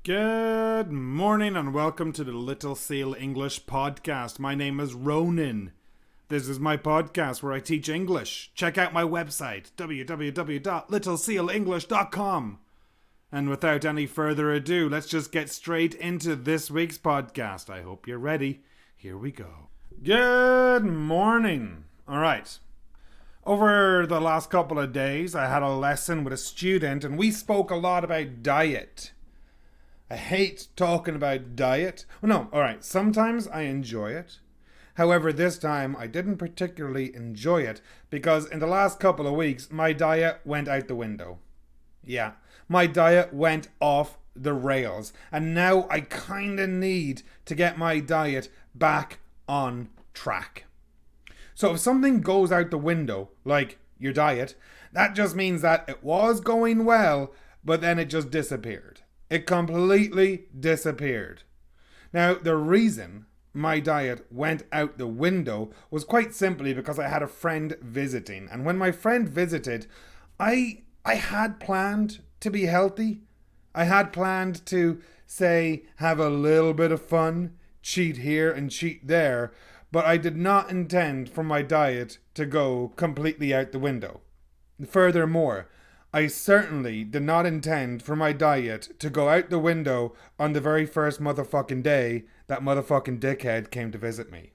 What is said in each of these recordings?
Good morning and welcome to the Little Seal English podcast. My name is Ronan. This is my podcast where I teach English. Check out my website, www.littlesealenglish.com. And without any further ado, let's just get straight into this week's podcast. I hope you're ready. Here we go. Good morning. All right. Over the last couple of days, I had a lesson with a student and we spoke a lot about diet. I hate talking about diet. Well, no, all right. Sometimes I enjoy it. However, this time I didn't particularly enjoy it because in the last couple of weeks, my diet went out the window. Yeah, my diet went off the rails. And now I kind of need to get my diet back on track. So if something goes out the window, like your diet, that just means that it was going well, but then it just disappeared. It completely disappeared. Now, the reason my diet went out the window was quite simply because I had a friend visiting. And when my friend visited, I had planned to be healthy. I had planned to, say, have a little bit of fun, cheat here and cheat there. But I did not intend for my diet to go completely out the window. Furthermore, I certainly did not intend for my diet to go out the window on the very first motherfucking day that motherfucking dickhead came to visit me.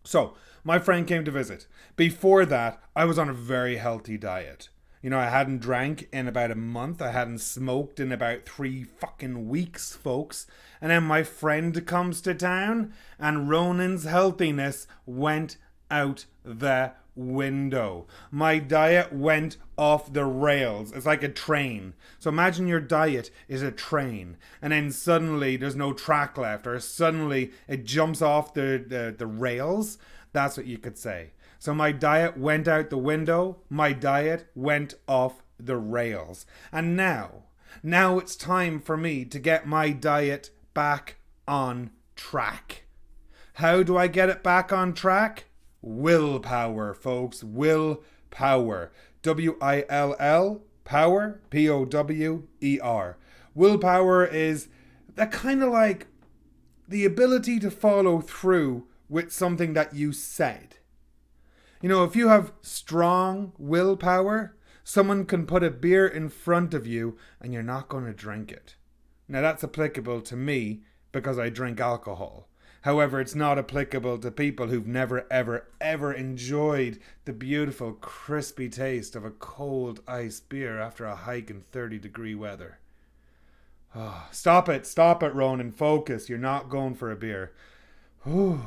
So, my friend came to visit. Before that, I was on a very healthy diet. You know, I hadn't drank in about a month. I hadn't smoked in about 3 fucking weeks, folks. And then my friend comes to town and Ronan's healthiness went out the window. My diet went off the rails. It's like a train. So imagine your diet is a train and then suddenly there's no track left, or suddenly it jumps off the rails. That's what you could say. So my diet went out the window. My diet went off the rails. And now it's time for me to get my diet back on track. How do I get it back on track? Willpower, folks. Willpower. W-I-L-L, power, P-O-W-E-R. Willpower is that kind of like the ability to follow through with something that you said. You know, if you have strong willpower, someone can put a beer in front of you and you're not going to drink it. Now that's applicable to me because I drink alcohol. However, it's not applicable to people who've never, ever, ever enjoyed the beautiful, crispy taste of a cold iced beer after a hike in 30-degree weather. Oh, stop it, Ronan. Focus. You're not going for a beer. Ooh.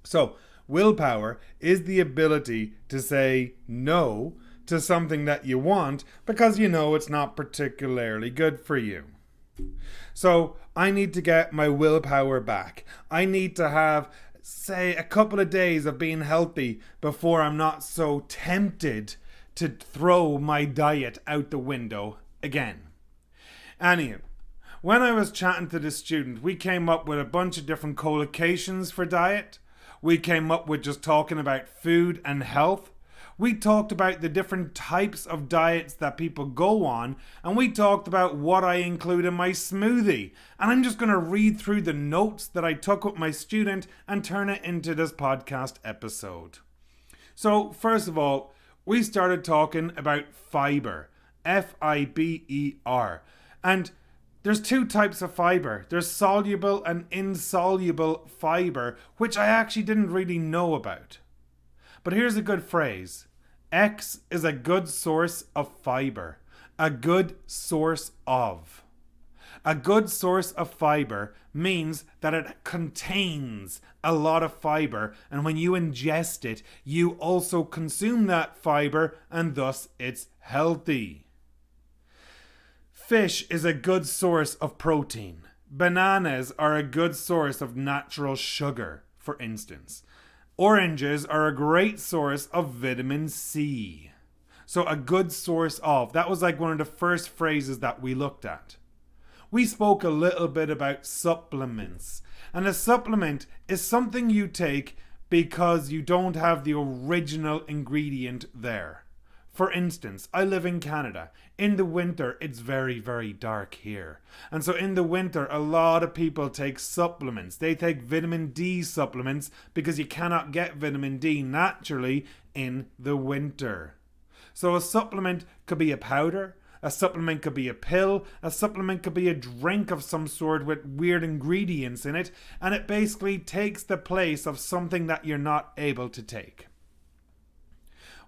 So, willpower is the ability to say no to something that you want because you know it's not particularly good for you. So I need to get my willpower back. I need to have, say, a couple of days of being healthy before I'm not so tempted to throw my diet out the window again. Anywho, when I was chatting to the student, we came up with a bunch of different collocations for diet. We came up with just talking about food and health. We talked about the different types of diets that people go on, and we talked about what I include in my smoothie. And I'm just going to read through the notes that I took with my student and turn it into this podcast episode. So, first of all, we started talking about fiber, F-I-B-E-R. And there's 2 types of fiber. There's soluble and insoluble fiber, which I actually didn't really know about. But here's a good phrase. X is a good source of fiber. A good source of. A good source of fiber means that it contains a lot of fiber, and when you ingest it, you also consume that fiber, and thus it's healthy. Fish is a good source of protein. Bananas are a good source of natural sugar, for instance. Oranges are a great source of vitamin C. So a good source of. That was like one of the first phrases that we looked at. We spoke a little bit about supplements. And a supplement is something you take because you don't have the original ingredient there. For instance, I live in Canada. In the winter, it's very, very dark here. And so in the winter, a lot of people take supplements. They take vitamin D supplements because you cannot get vitamin D naturally in the winter. So a supplement could be a powder, a supplement could be a pill, a supplement could be a drink of some sort with weird ingredients in it, and it basically takes the place of something that you're not able to take.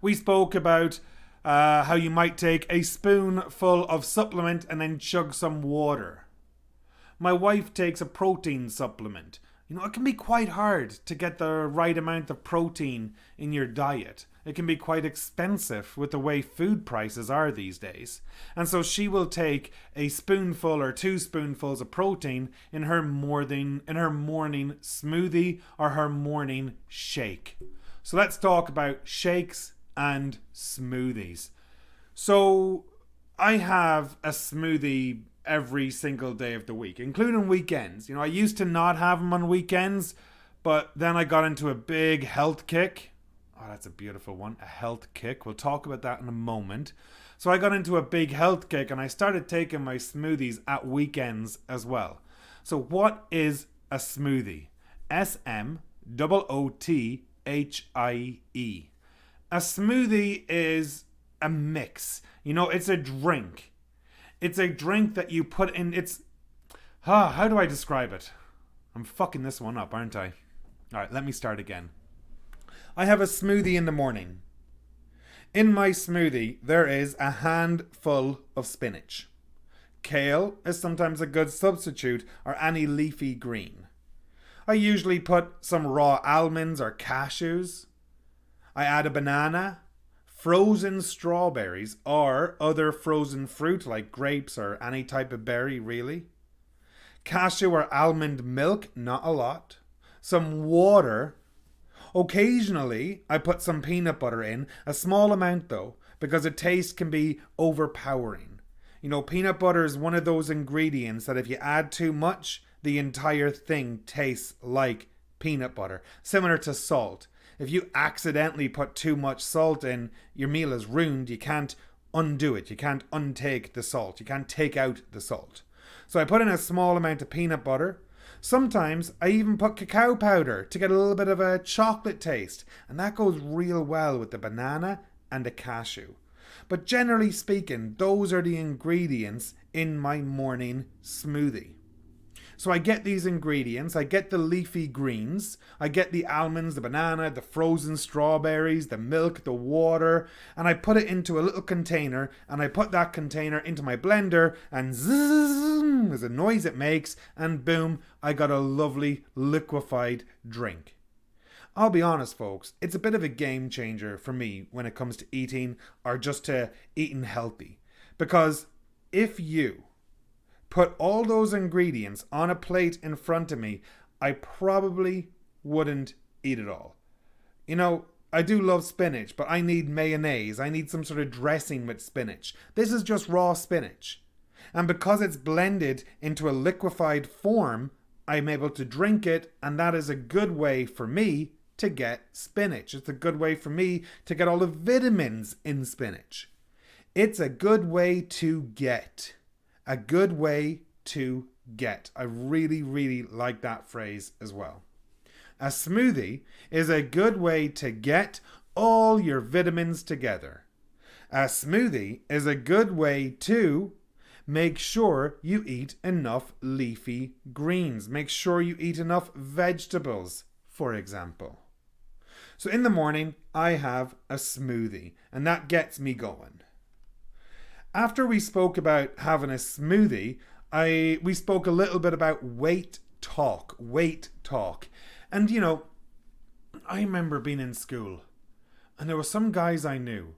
We spoke about how you might take a spoonful of supplement and then chug some water. My wife takes a protein supplement. It can be quite hard to get the right amount of protein in your diet. It can be quite expensive with the way food prices are these days. And so she will take a spoonful or 2 spoonfuls of protein in her morning smoothie or her morning shake. So let's talk about shakes and smoothies. So I have a smoothie every single day of the week, including weekends. I used to not have them on weekends, but then I got into a big health kick. Oh, that's a beautiful one, a health kick. We'll talk about that in a moment. So I got into a big health kick and I started taking my smoothies at weekends as well. So what is a smoothie? SMOOTHIE. A smoothie is a mix. It's a drink. It's a drink that you put in. How do I describe it? I'm fucking this one up, aren't I? All right, let me start again. I have a smoothie in the morning. In my smoothie, there is a handful of spinach. Kale is sometimes a good substitute, or any leafy green. I usually put some raw almonds or cashews. I add a banana, frozen strawberries, or other frozen fruit like grapes or any type of berry really. Cashew or almond milk, not a lot. Some water. Occasionally, I put some peanut butter in, a small amount though, because the taste can be overpowering. Peanut butter is one of those ingredients that if you add too much, the entire thing tastes like peanut butter, similar to salt. If you accidentally put too much salt in, your meal is ruined. You can't undo it. You can't untake the salt. You can't take out the salt. So I put in a small amount of peanut butter. Sometimes I even put cacao powder to get a little bit of a chocolate taste. And that goes real well with the banana and the cashew. But generally speaking, those are the ingredients in my morning smoothie. So I get these ingredients, I get the leafy greens, I get the almonds, the banana, the frozen strawberries, the milk, the water, and I put it into a little container, and I put that container into my blender, and zzz, there's a noise it makes, and boom, I got a lovely liquefied drink. I'll be honest, folks, it's a bit of a game changer for me when it comes to eating, or just to eating healthy. Because if you put all those ingredients on a plate in front of me, I probably wouldn't eat it all. I do love spinach, but I need mayonnaise. I need some sort of dressing with spinach. This is just raw spinach. And because it's blended into a liquefied form, I'm able to drink it, and that is a good way for me to get spinach. It's a good way for me to get all the vitamins in spinach. It's a good way to get. A good way to get. I really, really like that phrase as well. A smoothie is a good way to get all your vitamins together. A smoothie is a good way to make sure you eat enough leafy greens. Make sure you eat enough vegetables, for example. So in the morning, I have a smoothie, and that gets me going. After we spoke about having a smoothie, we spoke a little bit about weight talk. And I remember being in school, and there were some guys I knew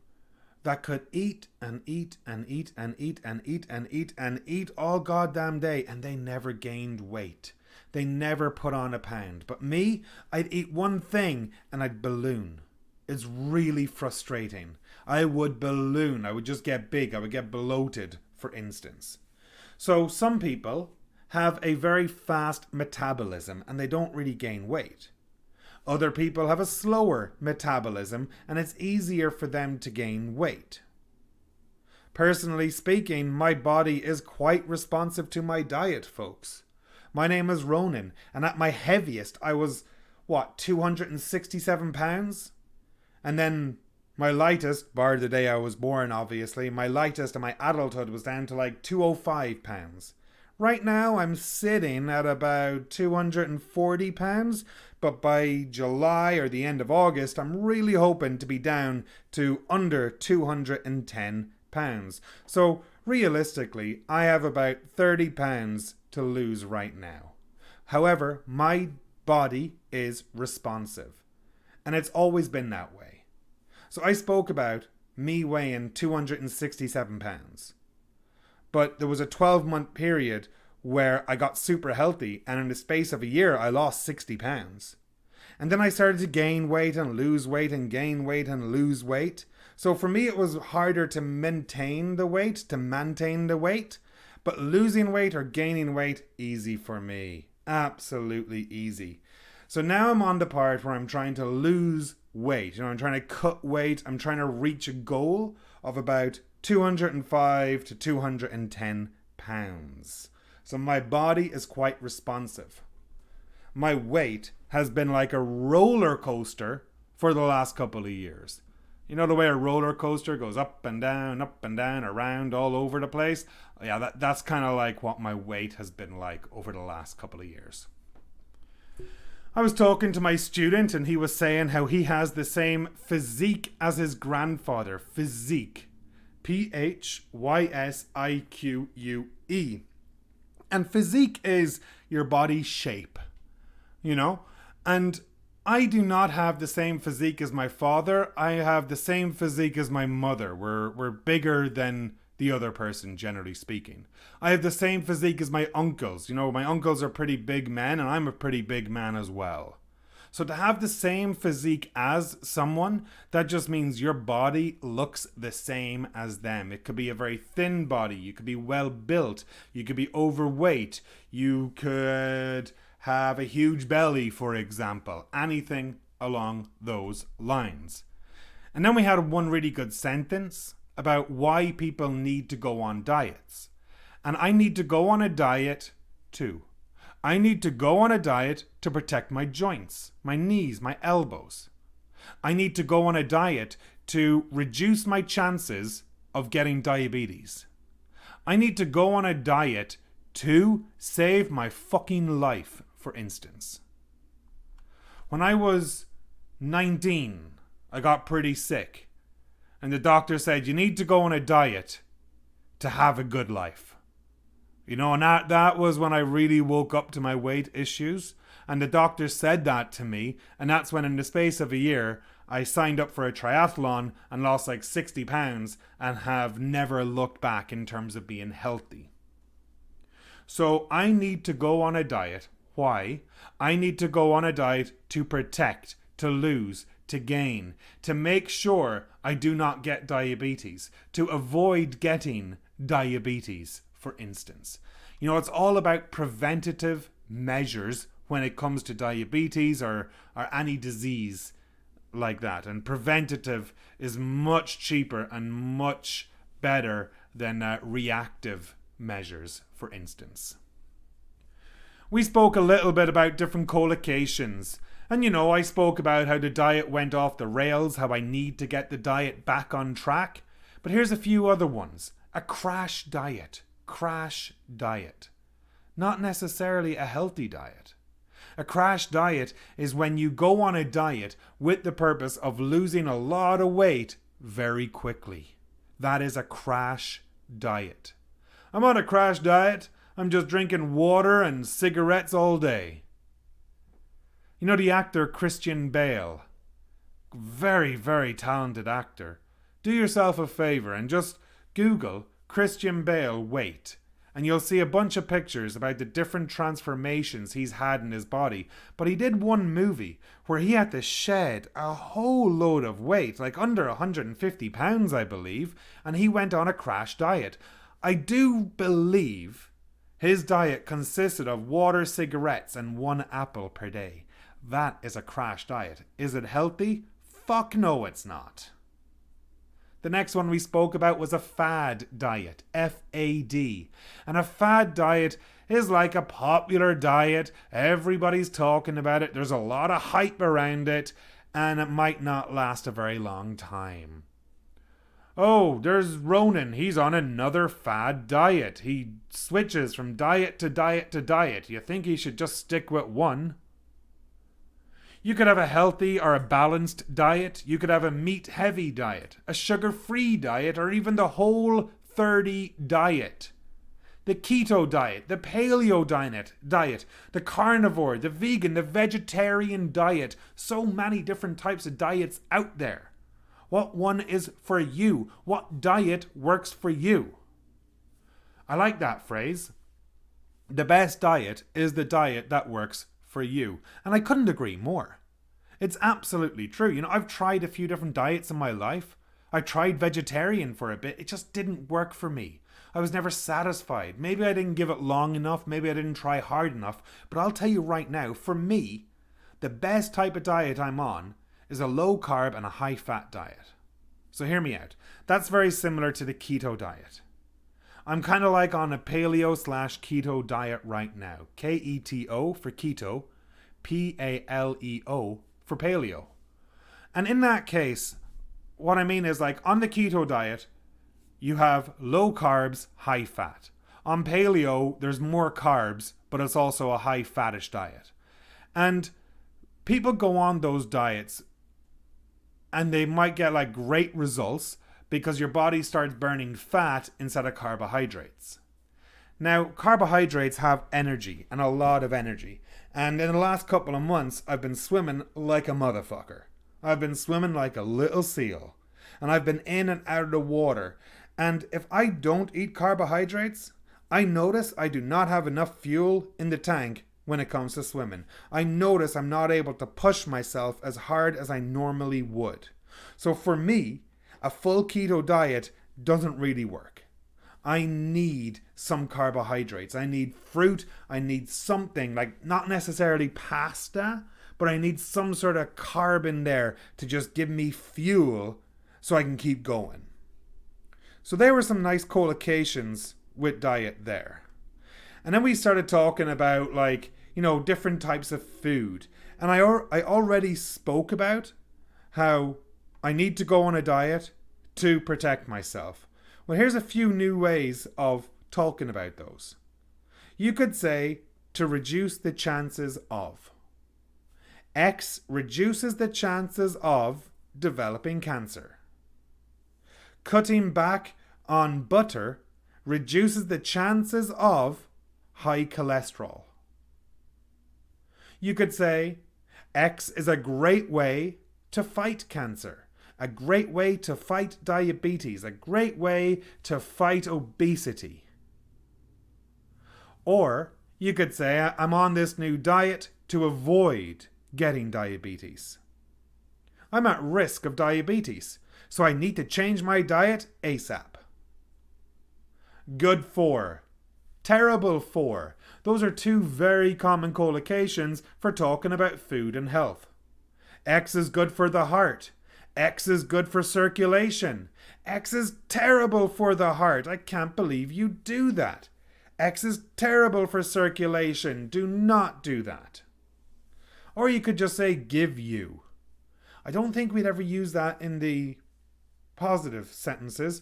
that could eat and eat and eat and eat and eat and eat and eat all goddamn day, and they never gained weight. They never put on a pound. But me, I'd eat one thing and I'd balloon. It's really frustrating. I would balloon. I would just get big. I would get bloated, for instance. So some people have a very fast metabolism and they don't really gain weight. Other people have a slower metabolism and it's easier for them to gain weight. Personally speaking, my body is quite responsive to my diet, folks. My name is Ronan, and at my heaviest I was, 267 pounds? And then my lightest, bar the day I was born obviously, my lightest in my adulthood was down to like 205 pounds. Right now I'm sitting at about 240 pounds, but by July or the end of August I'm really hoping to be down to under 210 pounds. So realistically, I have about 30 pounds to lose right now. However, my body is responsive, and it's always been that way. So I spoke about me weighing 267 pounds. But there was a 12-month period where I got super healthy, and in the space of a year I lost 60 pounds. And then I started to gain weight and lose weight and gain weight and lose weight. So for me it was harder to maintain the weight, but losing weight or gaining weight, easy for me. Absolutely easy. So now I'm on the part where I'm trying to lose weight. I'm trying to cut weight. I'm trying to reach a goal of about 205 to 210 pounds. So my body is quite responsive. My weight has been like a roller coaster for the last couple of years. You know the way a roller coaster goes up and down, around, all over the place? Yeah, that's kind of like what my weight has been like over the last couple of years. I was talking to my student and he was saying how he has the same physique as his grandfather. Physique. P-H-Y-S-I-Q-U-E. And physique is your body shape, And I do not have the same physique as my father. I have the same physique as my mother. We're bigger than the other person, generally speaking. I have the same physique as my uncles. My uncles are pretty big men, and I'm a pretty big man as well. So to have the same physique as someone, that just means your body looks the same as them. It could be a very thin body. You could be well built. You could be overweight. You could have a huge belly, for example. Anything along those lines. And then we had one really good sentence about why people need to go on diets. And I need to go on a diet too. I need to go on a diet to protect my joints, my knees, my elbows. I need to go on a diet to reduce my chances of getting diabetes. I need to go on a diet to save my fucking life, for instance. When I was 19, I got pretty sick. And the doctor said, you need to go on a diet to have a good life. And that was when I really woke up to my weight issues. And the doctor said that to me. And that's when in the space of a year, I signed up for a triathlon and lost like 60 pounds and have never looked back in terms of being healthy. So I need to go on a diet. Why? I need to go on a diet to protect, to lose, to gain, to make sure I do not get diabetes, to avoid getting diabetes, for instance. It's all about preventative measures when it comes to diabetes or any disease like that. And preventative is much cheaper and much better than reactive measures, for instance. We spoke a little bit about different collocations. And I spoke about how the diet went off the rails, how I need to get the diet back on track. But here's a few other ones. A crash diet. Crash diet. Not necessarily a healthy diet. A crash diet is when you go on a diet with the purpose of losing a lot of weight very quickly. That is a crash diet. I'm on a crash diet. I'm just drinking water and cigarettes all day. The actor Christian Bale, very, very talented actor. Do yourself a favor and just Google Christian Bale weight. And you'll see a bunch of pictures about the different transformations he's had in his body. But he did one movie where he had to shed a whole load of weight, like under 150 pounds, I believe. And he went on a crash diet. I do believe his diet consisted of water, cigarettes, and 1 apple per day. That is a crash diet. Is it healthy? Fuck no, it's not. The next one we spoke about was a fad diet, F-A-D. And a fad diet is like a popular diet. Everybody's talking about it. There's a lot of hype around it, and it might not last a very long time. Oh, there's Ronan. He's on another fad diet. He switches from diet to diet to diet. You think he should just stick with one? You could have a healthy or a balanced diet. You could have a meat-heavy diet, a sugar-free diet, or even the Whole30 diet. The keto diet, the paleo diet, the carnivore, the vegan, the vegetarian diet. So many different types of diets out there. What one is for you? What diet works for you? I like that phrase. The best diet is the diet that works for you. And I couldn't agree more. It's absolutely true. You know, I've tried a few different diets in my life. I tried vegetarian for a bit. It just didn't work for me. I was never satisfied. Maybe I didn't give it long enough. Maybe I didn't try hard enough. But I'll tell you right now, for me, the best type of diet I'm on is a low carb and a high fat diet. So hear me out. That's very similar to the keto diet. I'm kind of like on a paleo/keto diet right now. Keto for keto, paleo for paleo. And in that case, what I mean is like on the keto diet, you have low carbs, high fat. On paleo, there's more carbs, but it's also a high fattish diet. And people go on those diets and they might get like great results because your body starts burning fat instead of carbohydrates. Now, carbohydrates have energy, and a lot of energy. And in the last couple of months, I've been swimming like a motherfucker. I've been swimming like a little seal. And I've been in and out of the water. And if I don't eat carbohydrates, I notice I do not have enough fuel in the tank when it comes to swimming. I notice I'm not able to push myself as hard as I normally would. So for me, a full keto diet doesn't really work. I need some carbohydrates. I need fruit. I need something, like not necessarily pasta, but I need some sort of carb in there to just give me fuel so I can keep going. So there were some nice collocations with diet there. And then we started talking about like, you know, different types of food. And I already spoke about how I need to go on a diet to protect myself. Well, here's a few new ways of talking about those. You could say to reduce the chances of. X reduces the chances of developing cancer. Cutting back on butter reduces the chances of high cholesterol. You could say X is a great way to fight cancer. A great way to fight diabetes, a great way to fight obesity. Or you could say, I'm on this new diet to avoid getting diabetes. I'm at risk of diabetes, so I need to change my diet ASAP. Good for. Terrible for. Those are two very common collocations for talking about food and health. X is good for the heart. X is good for circulation. X is terrible for the heart. I can't believe you do that. X is terrible for circulation. Do not do that. Or you could just say give you. I don't think we'd ever use that in the positive sentences.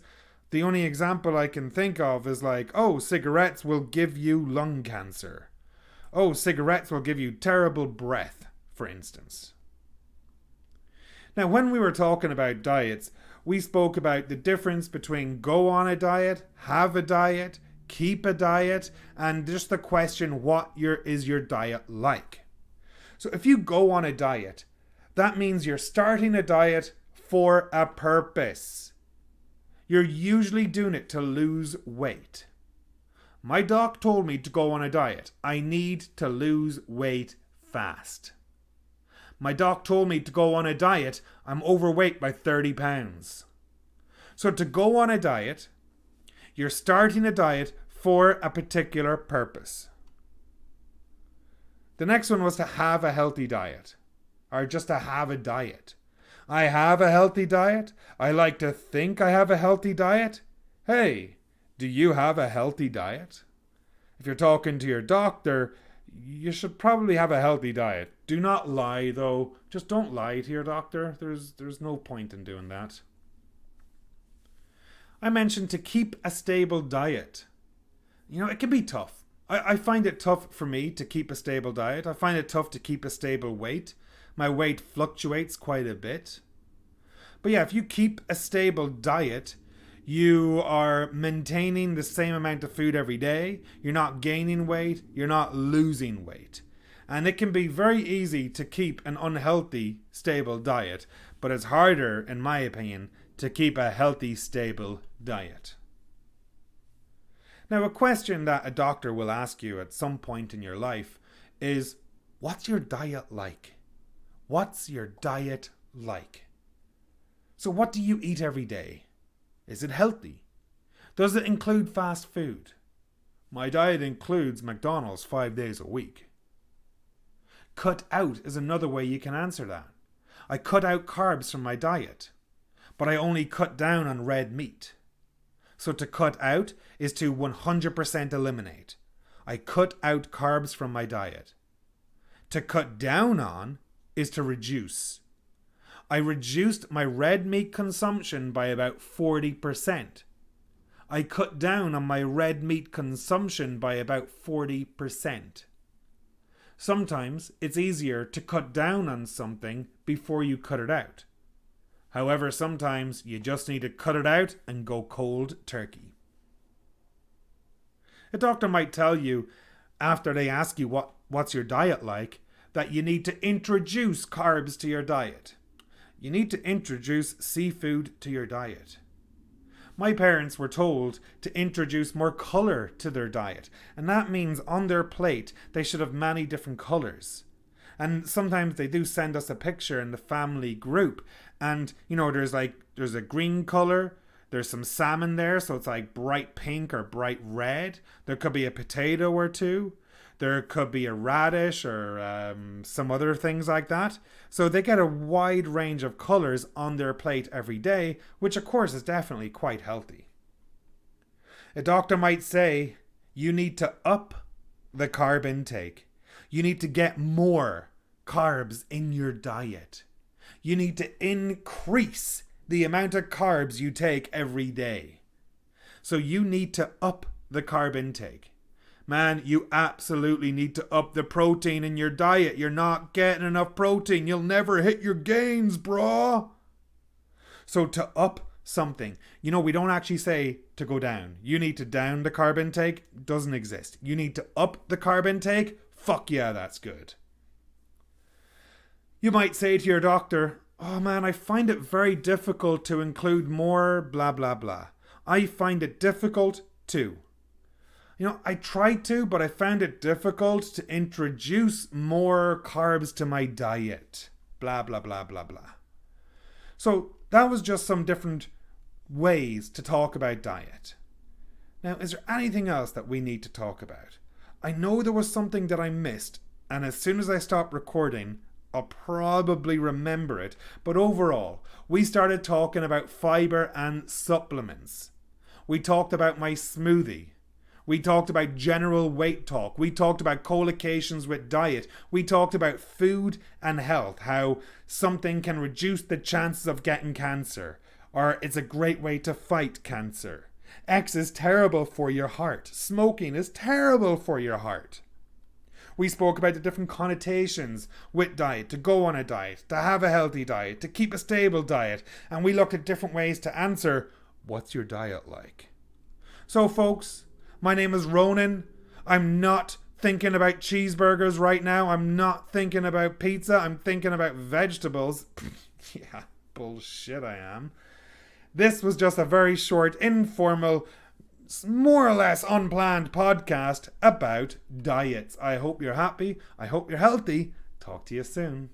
The only example I can think of is like, oh, cigarettes will give you lung cancer. Oh, cigarettes will give you terrible breath, for instance. Now, when we were talking about diets, we spoke about the difference between go on a diet, have a diet, keep a diet, and just the question, what is your diet like? So if you go on a diet, that means you're starting a diet for a purpose. You're usually doing it to lose weight. My doc told me to go on a diet. I need to lose weight fast. My doc told me to go on a diet. I'm overweight by 30 pounds. So to go on a diet, you're starting a diet for a particular purpose. The next one was to have a healthy diet, or just to have a diet. I have a healthy diet. I like to think I have a healthy diet. Hey, do you have a healthy diet? If you're talking to your doctor, you should probably have a healthy diet. Do not lie, though. Just don't lie to your doctor. There's no point in doing that. I mentioned to keep a stable diet. It can be tough. I find it tough for me to keep a stable diet. I find it tough to keep a stable weight. My weight fluctuates quite a bit. But yeah, if you keep a stable diet, you are maintaining the same amount of food every day. You're not gaining weight. You're not losing weight. And it can be very easy to keep an unhealthy, stable diet. But it's harder, in my opinion, to keep a healthy, stable diet. Now, a question that a doctor will ask you at some point in your life is, what's your diet like? What's your diet like? So what do you eat every day? Is it healthy? Does it include fast food? My diet includes McDonald's 5 days a week. Cut out is another way you can answer that. I cut out carbs from my diet, but I only cut down on red meat. So to cut out is to 100% eliminate. I cut out carbs from my diet. To cut down on is to reduce. I reduced my red meat consumption by about 40%. I cut down on my red meat consumption by about 40%. Sometimes it's easier to cut down on something before you cut it out. However, sometimes you just need to cut it out and go cold turkey. A doctor might tell you, after they ask you what's your diet like, that you need to introduce carbs to your diet. You need to introduce seafood to your diet. My parents were told to introduce more colour to their diet, and that means on their plate they should have many different colours. And sometimes they do send us a picture in the family group, and there's a green colour, there's some salmon there, so it's like bright pink or bright red. There could be a potato or two. There could be a radish or some other things like that. So they get a wide range of colours on their plate every day, which of course is definitely quite healthy. A doctor might say, you need to up the carb intake. You need to get more carbs in your diet. You need to increase the amount of carbs you take every day. So you need to up the carb intake. Man, you absolutely need to up the protein in your diet. You're not getting enough protein. You'll never hit your gains, brah. So to up something, we don't actually say to go down. You need to down the carb intake. Doesn't exist. You need to up the carb intake. Fuck yeah, that's good. You might say to your doctor, oh man, I find it very difficult to include more blah blah blah. I find it difficult too. I tried to, but I found it difficult to introduce more carbs to my diet. Blah, blah, blah, blah, blah. So that was just some different ways to talk about diet. Now, is there anything else that we need to talk about? I know there was something that I missed, and as soon as I stop recording, I'll probably remember it. But overall, we started talking about fiber and supplements. We talked about my smoothie. We talked about general weight talk. We talked about collocations with diet. We talked about food and health, how something can reduce the chances of getting cancer, or it's a great way to fight cancer. X is terrible for your heart. Smoking is terrible for your heart. We spoke about the different connotations with diet, to go on a diet, to have a healthy diet, to keep a stable diet, and we looked at different ways to answer, what's your diet like? So folks, my name is Ronan. I'm not thinking about cheeseburgers right now. I'm not thinking about pizza. I'm thinking about vegetables. Yeah, bullshit I am. This was just a very short, informal, more or less unplanned podcast about diets. I hope you're happy. I hope you're healthy. Talk to you soon.